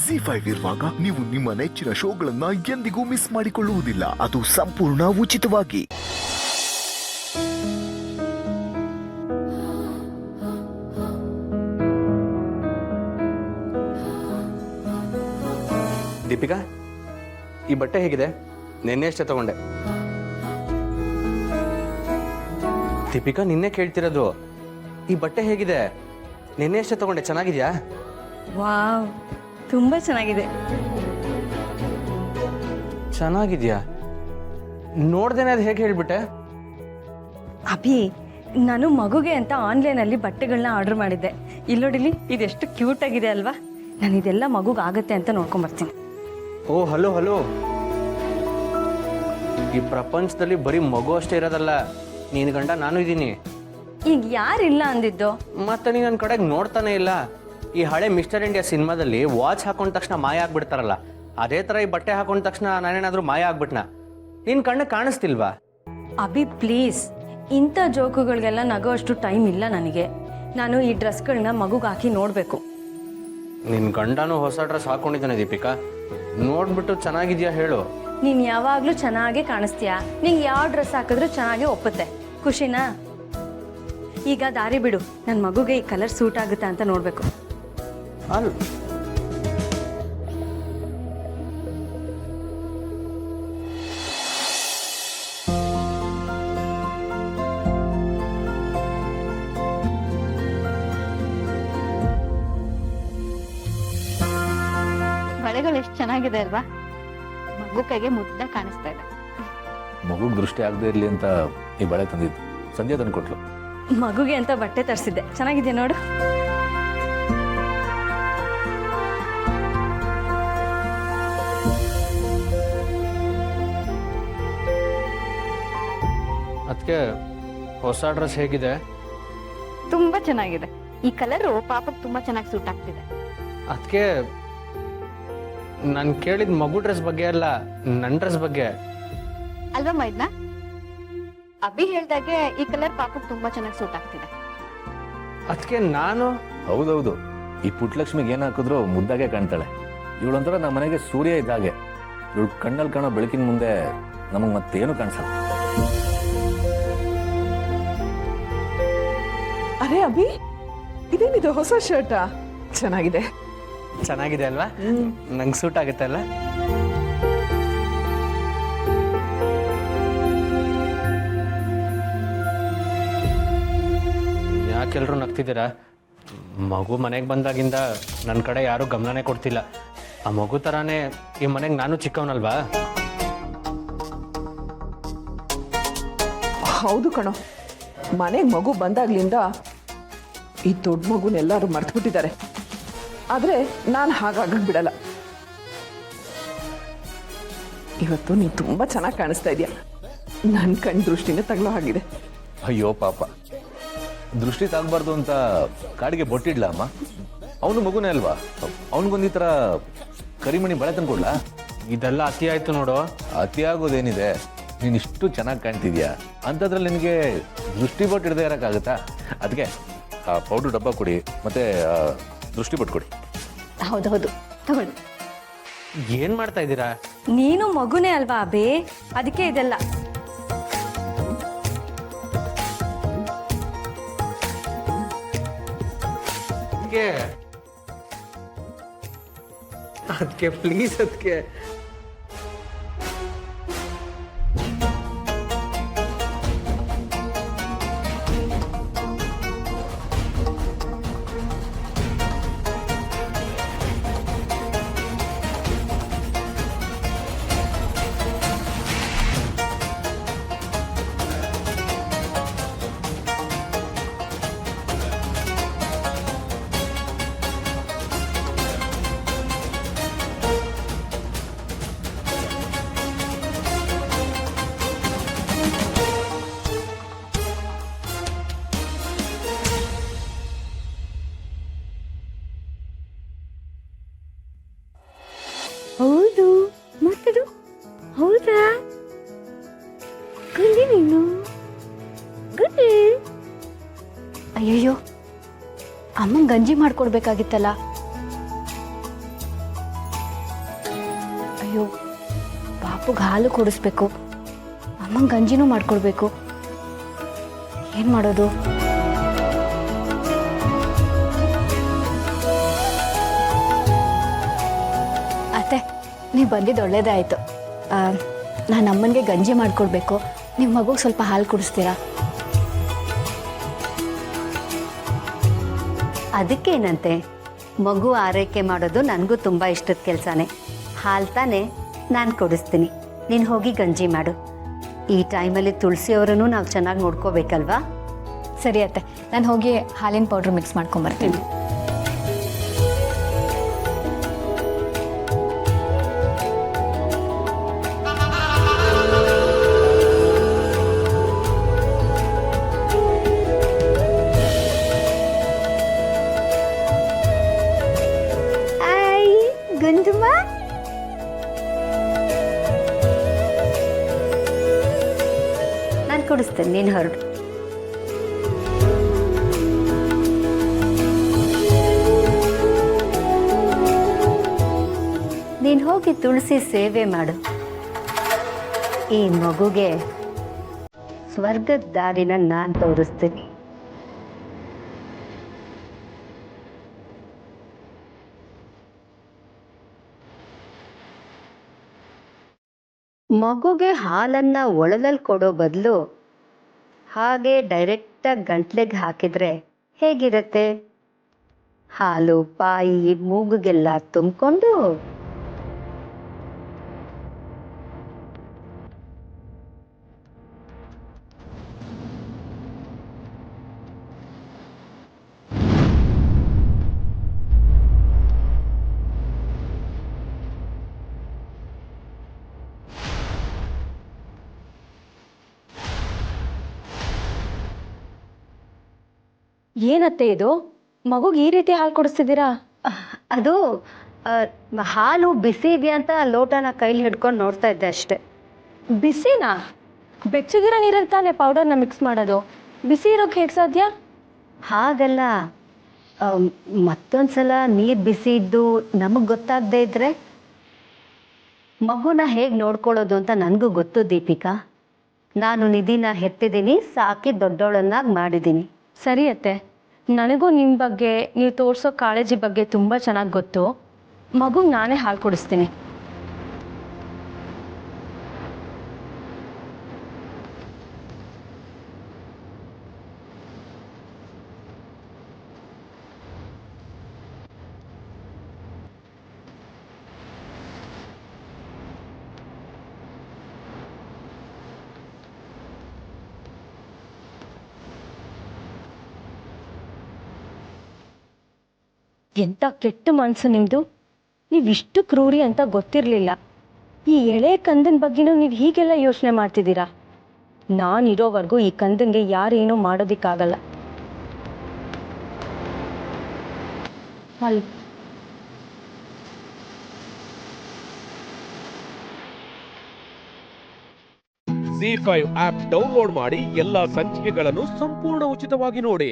ಜಿ5 ಇರುವಾಗ ನೀವು ನಿಮ್ಮ ನೆಚ್ಚಿನ ಶೋಗಳನ್ನ ಎಂದಿಗೂ ಮಿಸ್ ಮಾಡಿಕೊಳ್ಳುವುದಿಲ್ಲ. ಅದು ಸಂಪೂರ್ಣ ಉಚಿತವಾಗಿ. ದೀಪಿಕಾ, ಈ ಬಟ್ಟೆ ಹೇಗಿದೆ? ನಿನ್ನೆ ಅಷ್ಟೇ ತಗೊಂಡೆ. ದೀಪಿಕಾ, ನಿನ್ನೆ ಕೇಳ್ತಿರೋದು, ಈ ಬಟ್ಟೆ ಹೇಗಿದೆ? ನಿನ್ನೆ ಅಷ್ಟೇ ತಗೊಂಡೆ, ಚೆನ್ನಾಗಿದ್ಯಾ? ವಾವ್, ತುಂಬಾ ಚೆನ್ನಾಗಿದೆ. ಚೆನ್ನಾಗಿದ್ಯಾ? ನೋಡ್ದೇನೆ ಅದು ಹೇಗೆ ಹೇಳ್ಬಿಟ್ಟೆ? ಅಭಿ, ನಾನು ಮಗುಗೆ ಅಂತ ಆನ್ಲೈನಲ್ಲಿ ಬಟ್ಟೆಗಳನ್ನ ಆರ್ಡರ್ ಮಾಡಿದ್ದೆ. ಇಲ್ಲೋಡಿಲಿ, ಇದೆಷ್ಟು ಕ್ಯೂಟ್ ಆಗಿದೆ ಅಲ್ವಾ? ನಾನು ಇದೆಲ್ಲ ಮಗುಗೆ ಆಗತ್ತೆ ಅಂತ ನೋಡ್ಕೊಂಬರ್ತೀನಿ. ಓ ಹಲೋ ಹಲೋ, ಈ ಪ್ರಪಂಚದಲ್ಲಿ ಬರೀ ಮಗು ಅಷ್ಟೇ ಇರೋದಲ್ಲ, ನೀನು ಗಂಡ ನಾನು ಇದ್ದೀನಿ. ಈಗ ಯಾರಿಲ್ಲ ಅಂದಿದ್ದು? ಮತ್ತೆ ನೀನು ನನ್ನ ಕಡೆಗೆ ನೋಡ್ತಾನೆ ಇಲ್ಲ. ಈ ಹಳೆ ಮಿಸ್ಟರ್ ಇಂಡಿಯಾ ಸಿನಿಮಾದಲ್ಲಿ ವಾಚ್ ಹಾಕೊಂಡ ತಕ್ಷಣ ಮಾಯ ಆಗ್ಬಿಡ್ತಾರಲ್ಲ, ಅದೇ ಥರ ಈ ಬಟ್ಟೆ ಹಾಕೊಂಡ ತಕ್ಷಣ ನಾನೇನಾದ್ರೂ ಮಾಯ ಆಗ್ಬಿಟ್ನಾ? ನಿನ್ನ ಕಣ್ಣು ಕಾಣಿಸ್ತಿಲ್ವಾ? ಅಭಿ ಪ್ಲೀಸ್, ಇಂಥ ಜೋಕುಗಳಿಗೆಲ್ಲ ನಗೋ ಅಷ್ಟು ಟೈಮ್ ಇಲ್ಲ ನನಗೆ. ನಾನು ಈ ಡ್ರೆಸ್ಗಳನ್ನ ಮಗುಗೆ ಹಾಕಿ ನೋಡಬೇಕು. ನಿನ್ನ ಗಂಡನೂ ಹೊಸ ಡ್ರೆಸ್ ಹಾಕೊಂಡಿದ್ದಾನೆ ದೀಪಿಕಾ, ನೋಡ್ಬಿಟ್ಟು ಚೆನ್ನಾಗಿದ್ಯಾ ಹೇಳು. ನೀನು ಯಾವಾಗಲೂ ಚೆನ್ನಾಗೇ ಕಾಣಿಸ್ತೀಯಾ. ನಿಂಗೆ ಯಾವ ಡ್ರೆಸ್ ಹಾಕಿದ್ರೂ ಚೆನ್ನಾಗೇ ಒಪ್ಪುತ್ತೆ. ಖುಷಿನಾ? ಈಗ ದಾರಿ ಬಿಡು, ನನ್ನ ಮಗುಗೆ ಈ ಕಲರ್ ಸೂಟ್ ಆಗುತ್ತಾ ಅಂತ ನೋಡಬೇಕು. ಅಲ್ಲ, ಬಳೆಗಳು ಎಷ್ಟು ಚೆನ್ನಾಗಿದೆ ಅಲ್ವಾ? ಮಗು ಕೈಗೆ ಮುದ್ದ ಕಾಣಿಸ್ತಾ ಇದೆ. ಮಗುಗೆ ದೃಷ್ಟಿ ಆಗದೆ ಇರಲಿ ಅಂತ ಈ ಬಳೆ ತಂದಿದ್ದು. ಸಂಧ್ಯಾ ತಂದು ಕೊಟ್ಲು. ಮಗುಗೆ ಅಂತ ಬಟ್ಟೆ ತರಿಸಿದ್ದೆ, ಚೆನ್ನಾಗಿದೆ ನೋಡು. ಅದಕ್ಕೆ ಹೊಸ ಡ್ರೆಸ್ ಹೇಗಿದೆ? ತುಂಬಾ ಚೆನ್ನಾಗಿದೆ. ಈ ಕಲರು ಪಾಪಕ್ಕೆ ತುಂಬಾ ಚೆನ್ನಾಗಿ ಸೂಟ್ ಆಗ್ತಿದೆ. ಅದಕ್ಕೆ ನಾನು ಕೇಳಿದ ಮಗು ಡ್ರೆಸ್ ಬಗ್ಗೆ ಅಲ್ಲ, ನನ್ನ ಡ್ರೆಸ್ ಬಗ್ಗೆ. ಅಲ್ವಾ ಮೈದ್ನ? ಅಭಿ ಹೇಳ್ದಾಗೆ ಈ ಕಲರ್ ಪಾಪಕ್ಕೆ ತುಂಬಾ ಚೆನ್ನಾಗಿ ಸೂಟ್ ಆಗ್ತಿದೆ. ಅದಕ್ಕೆ ನಾನು ಹೌದೌದು, ಈ ಪುಟ್ಟಲಕ್ಷ್ಮಿಗೆ ಏನು ಹಾಕಿದ್ರು ಮುದ್ದಾಗೆ ಕಾಣ್ತಾಳೆ. ಇವಳೊಂಥರ ನಮ್ಮ ಮನೆಗೆ ಸೂರ್ಯ ಇದ್ದಾಗೆ. ಇವಳು ಕಣ್ಣಲ್ಲಿ ಕಾಣೋ ಬೆಳಕಿನ ಮುಂದೆ ನಮಗೆ ಮತ್ತೇನು ಕಾಣಿಸಲ್ಲ. ಅರೆ ಅಭಿ, ಇದೇನಿದು ಹೊಸ ಶರ್ಟಾ? ಚೆನ್ನಾಗಿದೆ. ಚೆನ್ನಾಗಿದೆ ಅಲ್ವಾ? ನಂಗೆ ಸೂಟ್ ಆಗುತ್ತೆ ಅಲ್ಲ? ಯಾಕೆಲ್ರು ನಗ್ತಿದ್ದೀರಾ? ಮಗು ಮನೆಗೆ ಬಂದಾಗಿಂದ ನನ್ನ ಕಡೆ ಯಾರೂ ಗಮನನೇ ಕೊಡ್ತಿಲ್ಲ. ಆ ಮಗು ಥರಾನೇ ಈ ಮನೆಗೆ ನಾನು ಚಿಕ್ಕವನಲ್ವಾ? ಹೌದು ಕಣೋ, ಮನೆಗೆ ಮಗು ಬಂದಾಗ್ಲಿಂದ ಈ ದೊಡ್ಡ ಮಗುನೆಲ್ಲರೂ ಮರ್ತು ಬಿಟ್ಟಿದ್ದಾರೆ. ಆದರೆ ನಾನು ಹಾಗಾಗಕ್ಕೆ ಬಿಡಲ್ಲ. ಇವತ್ತು ನೀನು ತುಂಬ ಚೆನ್ನಾಗಿ ಕಾಣಿಸ್ತಾ ಇದೆಯಾ. ನನ್ನ ಕಣ್ಣು ದೃಷ್ಟಿನೇ ತಗಲೋ ಹಾಗಿದೆ. ಅಯ್ಯೋ ಪಾಪ, ದೃಷ್ಟಿ ತಾಗಬಾರ್ದು ಅಂತ ಕಾಡಿಗೆ ಬೊಟ್ಟಿಡ್ಲ ಅಮ್ಮ? ಅವನು ಮಗುನೇ ಅಲ್ವಾ? ಅವನಿಗೊಂದು ಈ ಥರ ಕರಿಮಣಿ ಬಳೆ ತಂದು ಕೊಡ್ಲಾ? ಇದೆಲ್ಲ ಅತಿ ಆಯ್ತು ನೋಡು. ಅತಿ ಆಗೋದೇನಿದೆ? ನೀನು ಇಷ್ಟು ಚೆನ್ನಾಗಿ ಕಾಣ್ತಿದ್ಯಾ ಅಂಥದ್ರಲ್ಲಿ ನಿನಗೆ ದೃಷ್ಟಿ ಬೊಟ್ಟು ಹಿಡ್ದೇ ಇರೋಕ್ಕಾಗುತ್ತಾ? ಅದಕ್ಕೆ ಆ ಪೌಡ್ರ್ ಡಬ್ಬ ಕೊಡಿ, ಮತ್ತೆ ದೃಷ್ಟಿ ಬೊಟ್ಟು ಕೊಡಿ. ಹೌದೌದು, ತಗೊಳ್ಳಿ. ಏನು ಮಾಡ್ತಾ ಇದ್ದೀರಾ? ನೀನು ಮಗುನೇ ಅಲ್ವಾ ಅಭಿ, ಅದಕ್ಕೆ ಇದೆಲ್ಲ. ಅದಕ್ಕೆ ಪ್ಲೀಸ್, ಅದಕ್ಕೆ ಹೌದು, ಮಾತಾಡು. ಹೌದಾ? ಗುಂಡಿ ನೀನು ಗುಂಡಿ. ಅಯ್ಯಯ್ಯೋ, ಅಮ್ಮಂಗೆ ಗಂಜಿ ಮಾಡ್ಕೊಡ್ಬೇಕಾಗಿತ್ತಲ್ಲ. ಅಯ್ಯೋ ಪಾಪುಗೆ ಹಾಲು ಕುಡಿಸ್ಬೇಕು, ಅಮ್ಮಂಗೆ ಗಂಜಿನೂ ಮಾಡ್ಕೊಡ್ಬೇಕು. ಏನು ಮಾಡೋದು? ಅತ್ತೆ, ನೀವು ಬಂದಿದ್ದು ಒಳ್ಳೇದೇ ಆಯಿತು. ನಾನು ಅಮ್ಮನಿಗೆ ಗಂಜಿ ಮಾಡಿಕೊಡ್ಬೇಕು, ನಿಮ್ಮ ಮಗುಗೆ ಸ್ವಲ್ಪ ಹಾಲು ಕುಡಿಸ್ತೀರಾ? ಅದಕ್ಕೇನಂತೆ, ಮಗು ಆರೈಕೆ ಮಾಡೋದು ನನಗೂ ತುಂಬ ಇಷ್ಟದ ಕೆಲಸನೇ. ಹಾಲು ತಾನೇ, ನಾನು ಕೊಡಿಸ್ತೀನಿ, ನೀನು ಹೋಗಿ ಗಂಜಿ ಮಾಡು. ಈ ಟೈಮಲ್ಲಿ ತುಳಸಿಯವರನ್ನು ನಾವು ಚೆನ್ನಾಗಿ ನೋಡ್ಕೋಬೇಕಲ್ವಾ? ಸರಿ ಅತ್ತೆ, ನಾನು ಹೋಗಿ ಹಾಲಿನ ಪೌಡ್ರ್ ಮಿಕ್ಸ್ ಮಾಡ್ಕೊಂಬರ್ತೀನಿ. ಗಂಜಮ್ಮ, ನಾನು ಕೊಡಿಸ್ತೇನೆ, ನೀನು ಹೊರಡು. ನೀನು ಹೋಗಿ ತುಳಸಿ ಸೇವೆ ಮಾಡು. ಈ ಮಗುಗೆ ಸ್ವರ್ಗದ ದಾರಿನ ನಾನು ತೋರಿಸ್ತೀನಿ. ಮಗುಗೆ ಹಾಲನ್ನು ಒಳಲಲ್ಲಿ ಕೊಡೋ ಬದಲು ಹಾಗೆ ಡೈರೆಕ್ಟಾಗಿ ಗಂಟ್ಲಿಗೆ ಹಾಕಿದರೆ ಹೇಗಿರುತ್ತೆ? ಹಾಲು ಬಾಯಿ ಮೂಗಿಗೆಲ್ಲ ತುಂಬಿಕೊಂಡು ಏನತ್ತೆ ಇದು? ಮಗುಗೆ ಈ ರೀತಿ ಹಾಲು ಕೊಡಿಸ್ತಿದ್ದೀರಾ? ಅದು ಹಾಲು ಬಿಸಿ ಇದೆಯಾ ಅಂತ ಲೋಟನ ಕೈಲಿ ಹಿಡ್ಕೊಂಡು ನೋಡ್ತಾ ಇದ್ದೆ ಅಷ್ಟೆ. ಬಿಸಿನಾ? ಬೆಚ್ಚಗಿರೋ ನೀರಲ್ಲಿ ತಾನೇ ಪೌಡರ್ನ ಮಿಕ್ಸ್ ಮಾಡೋದು, ಬಿಸಿ ಇರೋಕ್ಕೆ ಹೇಗೆ ಸಾಧ್ಯ? ಹಾಗಲ್ಲ, ಮತ್ತೊಂದು ಸಲ ನೀರು ಬಿಸಿ ಇದ್ದು ನಮಗೆ ಗೊತ್ತಾಗದೇ ಇದ್ದರೆ ಮಗುನ ಹೇಗೆ ನೋಡ್ಕೊಳ್ಳೋದು ಅಂತ ನನಗೂ ಗೊತ್ತು ದೀಪಿಕಾ. ನಾನು ನಿಧಿನ ಹೆತ್ತಿದ್ದೀನಿ, ಸಾಕಿ ದೊಡ್ಡವಳನ್ನಾಗಿ ಮಾಡಿದ್ದೀನಿ. ಸರಿ ಅತ್ತೆ, ನನಗೂ ನಿಮ್ಮ ಬಗ್ಗೆ, ನೀವು ತೋರಿಸೋ ಕಾಳಜಿ ಬಗ್ಗೆ ತುಂಬ ಚೆನ್ನಾಗಿ ಗೊತ್ತು. ಮಗುಗೆ ನಾನೇ ಹಾಲು ಕೊಡಿಸ್ತೀನಿ. ಎಂಥ ಕೆಟ್ಟ ಮನಸ್ಸು ನಿಮ್ಮದು! ನೀವಿಷ್ಟು ಕ್ರೂರಿ ಅಂತ ಗೊತ್ತಿರಲಿಲ್ಲ. ಈ ಎಳೆ ಕಂದನ ಬಗ್ಗೆನೂ ನೀವು ಹೀಗೆಲ್ಲ ಯೋಚನೆ ಮಾಡ್ತಿದ್ದೀರಾ? ನಾನಿರೋವರೆಗೂ ಈ ಕಂದನಿಗೆ ಯಾರೇನೂ ಮಾಡೋದಕ್ಕಾಗಲ್ಲ. ಅಲ್ಲಿ ZEE5 ಆಪ್ ಡೌನ್ಲೋಡ್ ಮಾಡಿ ಎಲ್ಲಾ ಸಂಚಿಕೆಗಳನ್ನು ಸಂಪೂರ್ಣ ಉಚಿತವಾಗಿ ನೋಡಿ.